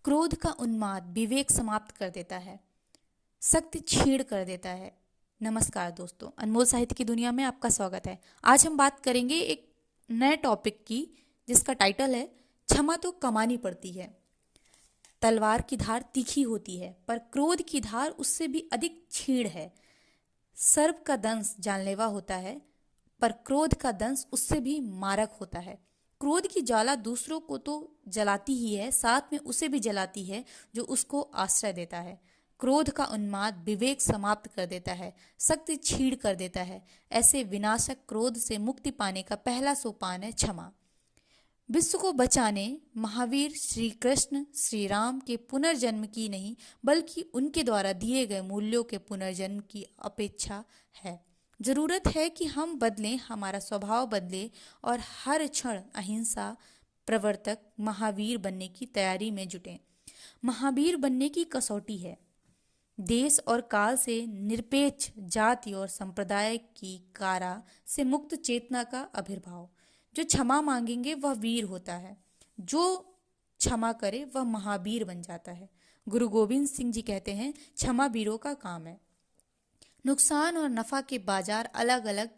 क्रोध का उन्माद विवेक समाप्त कर देता है, शक्ति छीण कर देता है। नमस्कार दोस्तों, अनमोल साहित्य की दुनिया में आपका स्वागत है। आज हम बात करेंगे एक नए टॉपिक की, जिसका टाइटल है क्षमा तो कमानी पड़ती है। तलवार की धार तीखी होती है, पर क्रोध की धार उससे भी अधिक छीण है। सर्प का दंश जानलेवा होता है, पर क्रोध का दंश उससे भी मारक होता है। क्रोध की ज्वाला दूसरों को तो जलाती ही है, साथ में उसे भी जलाती है जो उसको आश्रय देता है। क्रोध का उन्माद विवेक समाप्त कर देता है, शक्ति छीण कर देता है। ऐसे विनाशक क्रोध से मुक्ति पाने का पहला सोपान है क्षमा। विश्व को बचाने महावीर श्री कृष्ण श्री राम के पुनर्जन्म की नहीं, बल्कि उनके द्वारा दिए गए मूल्यों के पुनर्जन्म की अपेक्षा है। जरूरत है कि हम बदलें, हमारा स्वभाव बदले और हर क्षण अहिंसा प्रवर्तक महावीर बनने की तैयारी में जुटें। महावीर बनने की कसौटी है देश और काल से निरपेक्ष, जाति और संप्रदाय की कारा से मुक्त चेतना का आविर्भाव। जो क्षमा मांगेंगे वह वीर होता है, जो क्षमा करे वह महावीर बन जाता है। गुरु गोविंद सिंह जी कहते हैं, क्षमा वीरों का काम है। नुकसान और नफा के बाजार अलग अलग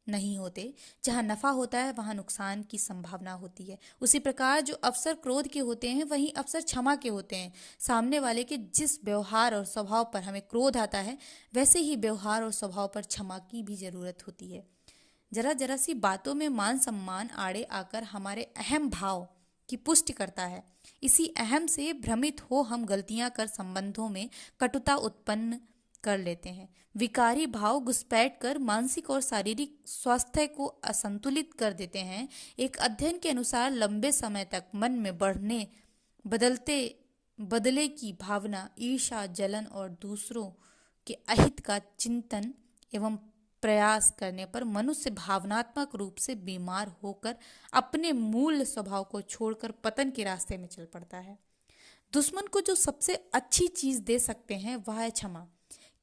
नहीं होते। जहाँ नफा होता है वहाँ नुकसान की संभावना होती है। उसी प्रकार जो अवसर क्रोध के होते हैं वहीं अवसर क्षमा के होते हैं। सामने वाले के जिस व्यवहार और स्वभाव पर हमें क्रोध आता है, वैसे ही व्यवहार और स्वभाव पर क्षमा की भी जरूरत होती है। जरा जरा सी बातों में मान सम्मान आड़े आकर हमारे अहम भाव की पुष्टि करता है। इसी अहम से भ्रमित हो हम गलतियां कर संबंधों में कटुता उत्पन्न कर लेते हैं। विकारी भाव घुसपैठ कर मानसिक और शारीरिक स्वास्थ्य को असंतुलित कर देते हैं। एक अध्ययन के अनुसार लंबे समय तक मन में बदले की भावना, ईर्ष्या, जलन और दूसरों के अहित का चिंतन एवं प्रयास करने पर मनुष्य भावनात्मक रूप से बीमार होकर अपने मूल स्वभाव को छोड़कर पतन के रास्ते में चल पड़ता है। दुश्मन को जो सबसे अच्छी चीज दे सकते हैं वह है क्षमा।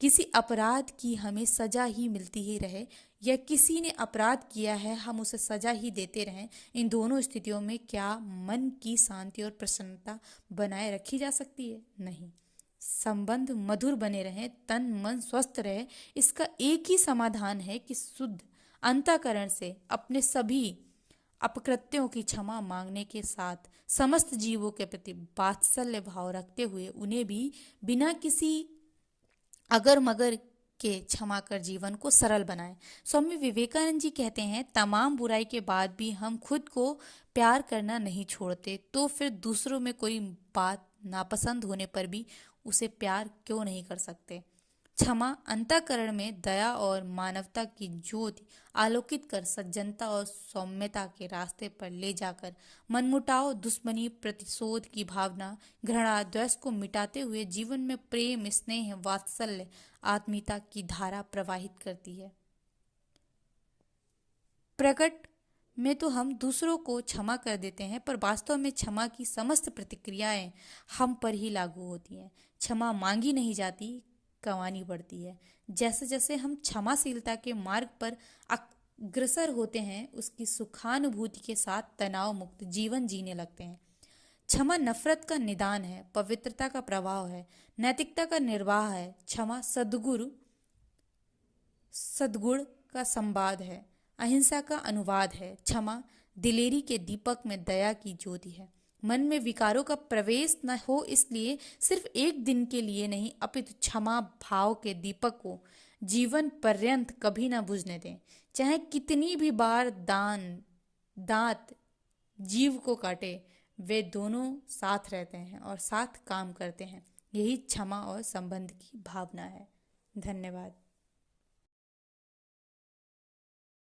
किसी अपराध की हमें सजा ही मिलती ही रहे, या किसी ने अपराध किया है हम उसे सजा ही देते रहें, इन दोनों स्थितियों में क्या मन की शांति और प्रसन्नता बनाए रखी जा सकती है? नहीं। संबंध मधुर बने रहें, तन मन स्वस्थ रहे, इसका एक ही समाधान है कि शुद्ध अंतःकरण से अपने सभी अपकृत्यों की क्षमा मांगने के साथ समस्त जीवों के प्रति वात्सल्य भाव रखते हुए उन्हें भी बिना किसी अगर मगर के क्षमा कर जीवन को सरल बनाएं। स्वामी विवेकानंद जी कहते हैं, तमाम बुराई के बाद भी हम खुद को प्यार करना नहीं छोड़ते, तो फिर दूसरों में कोई बात नापसंद होने पर भी उसे प्यार क्यों नहीं कर सकते। क्षमा अंतःकरण में दया और मानवता की ज्योति आलोकित कर सज्जनता और सौम्यता के रास्ते पर ले जाकर मनमुटाव, दुश्मनी, प्रतिशोध की भावना, घृणा, द्वेष को मिटाते हुए जीवन में प्रेम, स्नेह, वात्सल्य, आत्मीयता की धारा प्रवाहित करती है। प्रकट में तो हम दूसरों को क्षमा कर देते हैं, पर वास्तव में क्षमा की समस्त प्रतिक्रियाएं हम पर ही लागू होती हैं। क्षमा मांगी नहीं जाती, कमानी पड़ती है। जैसे जैसे हम क्षमाशीलता के मार्ग पर अग्रसर होते हैं, उसकी सुखानुभूति के साथ तनाव मुक्त जीवन जीने लगते हैं। क्षमा नफरत का निदान है, पवित्रता का प्रभाव है, नैतिकता का निर्वाह है। क्षमा सद्गुण का संवाद है, अहिंसा का अनुवाद है। क्षमा दिलेरी के दीपक में दया की ज्योति है। मन में विकारों का प्रवेश न हो, इसलिए सिर्फ एक दिन के लिए नहीं, अपितु क्षमा भाव के दीपक को जीवन पर्यंत कभी न बुझने दें। चाहे कितनी भी बार दांत जीव को काटे, वे दोनों साथ रहते हैं और साथ काम करते हैं। यही क्षमा और संबंध की भावना है। धन्यवाद।